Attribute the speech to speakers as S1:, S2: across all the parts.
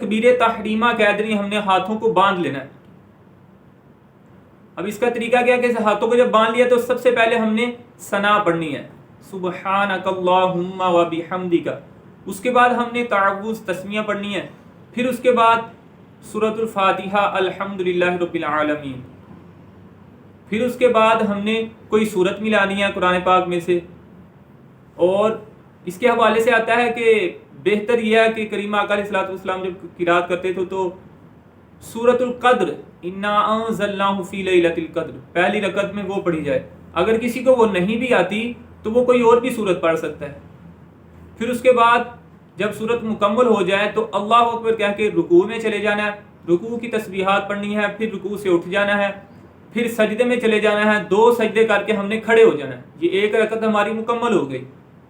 S1: تکبیر تحریمہ کہہ دینی، ہم نے ہاتھوں کو باندھ لینا ہے۔ اب اس کا طریقہ کیا کہ ہاتھوں کو جب باندھ لیا تو سب سے پہلے ہم نے ثنا پڑھنی ہے، سبحانک اللہم و بحمدک۔ اس کے بعد ہم نے تعوذ تسمیہ پڑھنی ہے، پھر اس کے بعد سورۃ الفاتحہ الحمدللہ رب العالمین، پھر اس کے بعد ہم نے کوئی سورت ملانی ہے قرآن پاک میں سے۔ اور اس کے حوالے سے آتا ہے کہ بہتر یہ ہے کہ کریم آقا علیہ الصلوۃ والسلام جب قرات کرتے تھے تو سورۃ القدر انا انزلناہ فی لیلۃ القدر پہلی رکعت میں وہ پڑھی جائے۔ اگر کسی کو وہ نہیں بھی آتی تو وہ کوئی اور بھی سورت پڑھ سکتا ہے۔ پھر اس کے بعد جب سورت مکمل ہو جائے تو اللہ اکبر کہہ کے رکوع میں چلے جانا ہے، رکوع کی تسبیحات پڑھنی ہے، پھر رکوع سے اٹھ جانا ہے، پھر سجدے میں چلے جانا ہے، 2 سجدے کر کے ہم نے کھڑے ہو جانا ہے۔ یہ ایک رکعت ہماری مکمل ہو گئی۔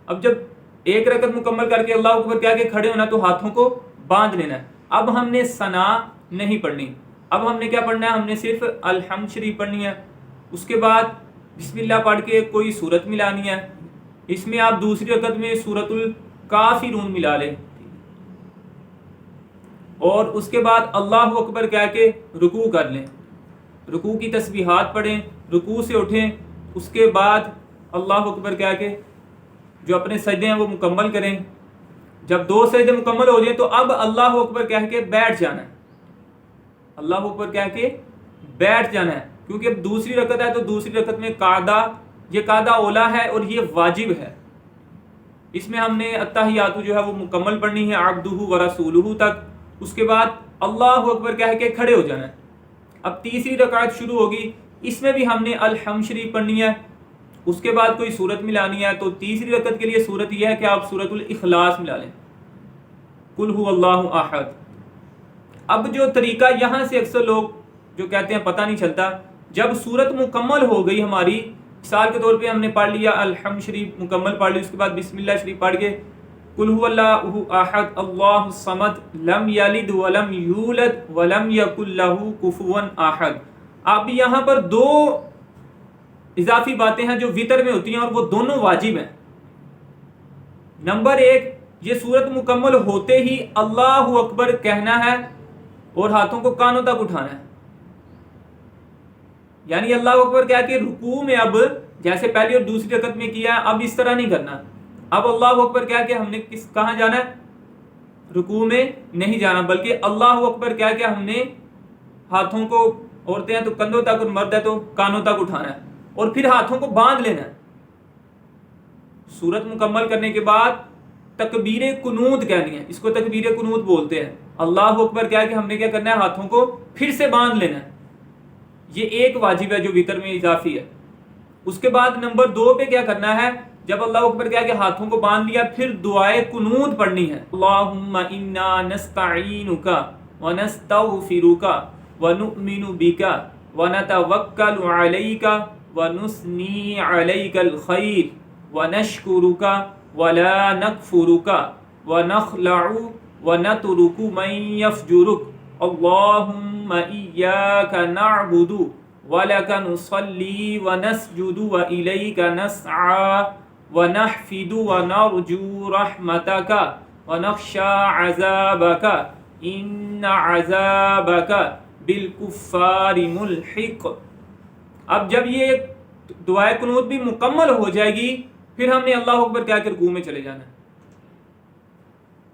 S1: اب جب ایک رکعت مکمل کر کے اللہ اکبر کہہ کے کھڑے ہونا تو ہاتھوں کو باندھ لینا ہے۔ اب ہم نے ثنا نہیں پڑھنی، اب ہم نے کیا پڑھنا ہے؟ ہم نے صرف الحمد شریف پڑھنی ہے۔ اس کے بعد بسم اللہ پڑھ کے کوئی سورت ملانی ہے، اس میں آپ دوسری رکعت میں سورۃ الکافرون ملا لیں، اور اس کے بعد اللہ اکبر کہہ کے رکوع کر لیں، رکوع کی تسبیحات پڑھیں، رکوع سے اٹھیں، اس کے بعد اللہ اکبر کہہ کے جو اپنے سجدے ہیں وہ مکمل کریں۔ جب 2 سجدے مکمل ہو جائیں تو اب اللہ اکبر کہہ کے بیٹھ جانا ہے، اللہ اکبر کہہ کے بیٹھ جانا ہے، کیونکہ اب دوسری رکعت ہے تو دوسری رکعت میں قاعدہ، یہ قاعدہ اولا ہے اور یہ واجب ہے۔ اس میں ہم نے التحیات جو ہے وہ مکمل پڑھنی ہے عبدہ و رسولہ تک، اس کے بعد اللہ اکبر کہہ کے کھڑے ہو جانا ہے۔ اب تیسری رکعت شروع ہوگی، اس میں بھی ہم نے الحمد شریف پڑھنی ہے، اس کے بعد کوئی سورت ملانی ہے، تو تیسری رکعت کے لیے سورت یہ ہے کہ آپ سورۃ الاخلاص ملا لیں، قل هو اللہ احد۔ اب جو طریقہ یہاں سے اکثر لوگ جو کہتے ہیں پتہ نہیں چلتا، جب سورت مکمل ہو گئی ہماری، مثال کے طور پہ ہم نے پڑھ لیا الحمد شریف مکمل پڑھ لی، اس کے بعد بسم اللہ شریف پڑھ کے قل هو اللہ احد اللہ الصمد لم یلد ولم یولد ولم یکن له کفوا احد۔ اب یہاں پر 2 اضافی باتیں ہیں جو وطر میں ہوتی ہیں اور وہ دونوں واجب ہیں۔ نمبر 1، یہ سورت مکمل ہوتے ہی اللہ اکبر کہنا ہے اور ہاتھوں کو کانوں تک اٹھانا ہے، یعنی اللہ اکبر کہہ کے رکوع میں اب جیسے پہلی اور دوسری رکعت میں کیا ہے اب اس طرح نہیں کرنا، اب اللہ اکبر کہہ کے ہم نے کہاں جانا ہے؟ رکوع میں نہیں جانا، بلکہ اللہ اکبر کہہ کے ہم نے ہاتھوں کو، عورتیں ہیں تو کندھوں تک اور مرد ہے تو کانوں تک اٹھانا ہے، اور پھر ہاتھوں کو باندھ لینا ہے۔ سورت مکمل کرنے کے بعد تکبیر قنوت کہنی ہے، اس کو تکبیر قنوت بولتے ہیں۔ اللہ اکبر کہہ کے ہم نے کیا کرنا ہے؟ ہاتھوں کو پھر سے باندھ لینا ہے۔ یہ ایک واجب ہے جو وطر میں اضافی ہے۔ اس کے بعد نمبر 2 پہ کیا کرنا ہے؟ جب اللہ اکبر کہہ کے ہاتھوں کو باندھ لیا پھر دعائے قنوت پڑھنی ہے، اللہم انا نستعینک ونستغفرک ونؤمن بک ونتوکل علیک ونثنی علیک الخیر ونشکرک ولا نکفرک ونخلع ونترک من یفجرک اللہم ایاک نعبد وَلَكَ نُصَلِّي وَنَسْجُدُ وَإِلَيْكَ نَسْعَى وَنَحْفِدُ وَنَرْجُو رَحْمَتَكَ وَنَخْشَى عَذَابَكَ إِنَّ عَذَابَكَ بِالْكُفَّارِ مُلْحِقٌ۔ اب جب یہ دعائے قنوت بھی مکمل ہو جائے گی پھر ہم نے اللہ اکبر کہہ کے رکوع میں چلے جانا ہے،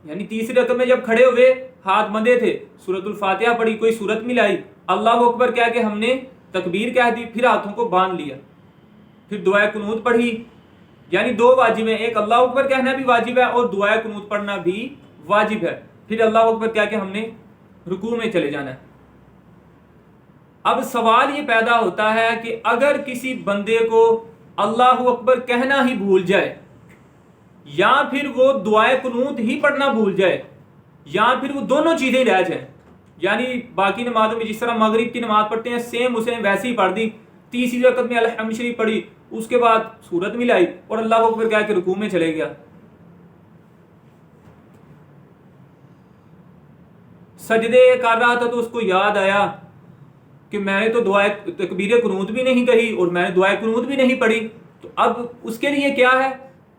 S1: یعنی تیسری رکعت میں جب کھڑے ہوئے ہاتھ بندھے تھے، سورۃ الفاتحہ پڑھی، کوئی سورت ملائی، اللہ اکبر کہہ کے ہم نے تکبیر کہہ دی، پھر ہاتھوں کو باندھ لیا، پھر دعائے قنوت پڑھی، یعنی 2 واجب ہیں، ایک اللہ اکبر کہنا بھی واجب ہے اور دعائے قنوت پڑھنا بھی واجب ہے۔ پھر اللہ اکبر کہہ کے ہم نے رکوع میں چلے جانا ہے۔ اب سوال یہ پیدا ہوتا ہے کہ اگر کسی بندے کو اللہ اکبر کہنا ہی بھول جائے، یا پھر وہ دعائے قنوت ہی پڑھنا بھول جائے، یا پھر وہ دونوں چیزیں رہ جائیں، یعنی باقی نمازوں میں جس طرح مغرب کی نماز پڑھتے ہیں سیم اسے ویسے ہی پڑھ دی، تیسری رکعت میں الحمد شریف پڑھی، اس کے بعد سورت ملائی اور اللہ اکبر کہہ کے رکوع میں چلے گیا، سجدے کر رہا تھا تو اس کو یاد آیا کہ میں نے تو دعائے تکبیر قنوت بھی نہیں کہی اور میں نے دعائے قنوت بھی نہیں پڑھی، تو اب اس کے لیے کیا ہے؟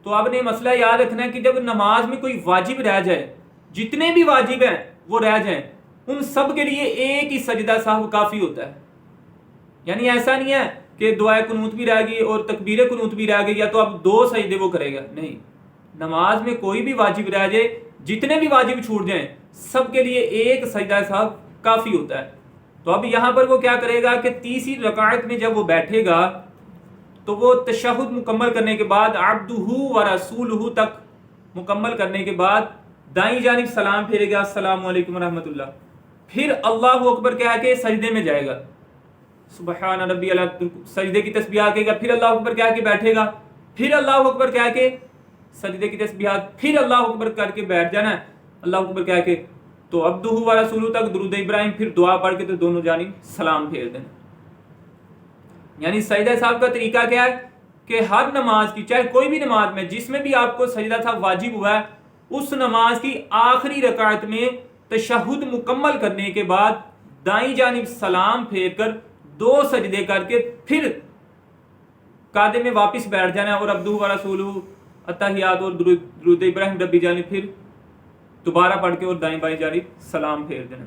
S1: تو آپ نے مسئلہ یاد رکھنا ہے کہ جب نماز میں کوئی واجب رہ جائے جتنے بھی واجب ہیں وہ رہ جائیں، ان سب کے لیے ایک ہی سجدہ سہو کافی ہوتا ہے. یعنی ایسا نہیں ہے کہ دعائے قنوت بھی رہ گئی اور تکبیر قنوت بھی رہ گئی یا تو اب 2 سجدے وہ کرے گا. نہیں، نماز میں کوئی بھی واجب رہ جائے، جتنے بھی واجب چھوٹ جائیں، سب کے لیے ایک سجدہ سہو کافی ہوتا ہے. تو اب یہاں پر وہ کیا کرے گا کہ تیسری رکعت میں جب وہ بیٹھے گا تو وہ تشہد مکمل کرنے کے بعد عبدہ و رسولہ تک مکمل کرنے کے بعد دائیں جانب سلام پھیرے گا، السلام علیکم ورحمۃ اللہ، پھر اللہ اکبر کہہ کے سجدے میں جائے گا، سبحان ربی اللہ، سجدے کی تسبیحات کہے گا، پھر اللہ اکبر کہہ کے بیٹھے گا، پھر اللہ اکبر کہہ کے سجدے کی تسبیحات، پھر اللہ اکبر کر کے بیٹھ جانا ہے، اللہ اکبر کہہ کے تو عبدہ و رسولہ تک درود ابراہیم، پھر دعا پڑھ کے تو دونوں جانب سلام پھیر دینا. یعنی سجدہ صاحب کا طریقہ کیا ہے کہ ہر نماز کی، چاہے کوئی بھی نماز میں جس میں بھی آپ کو سجدہ صاحب واجب ہوا ہے، اس نماز کی آخری رکعت میں تشہد مکمل کرنے کے بعد دائیں جانب سلام پھیر کر 2 سجدے کر کے پھر قعدے میں واپس بیٹھ جانا ہے اور عبدہ و رسولہ التحیات اور درود ابراہیم ربی جانب پھر دوبارہ پڑھ کے اور دائیں بائیں جانب سلام پھیر دینا.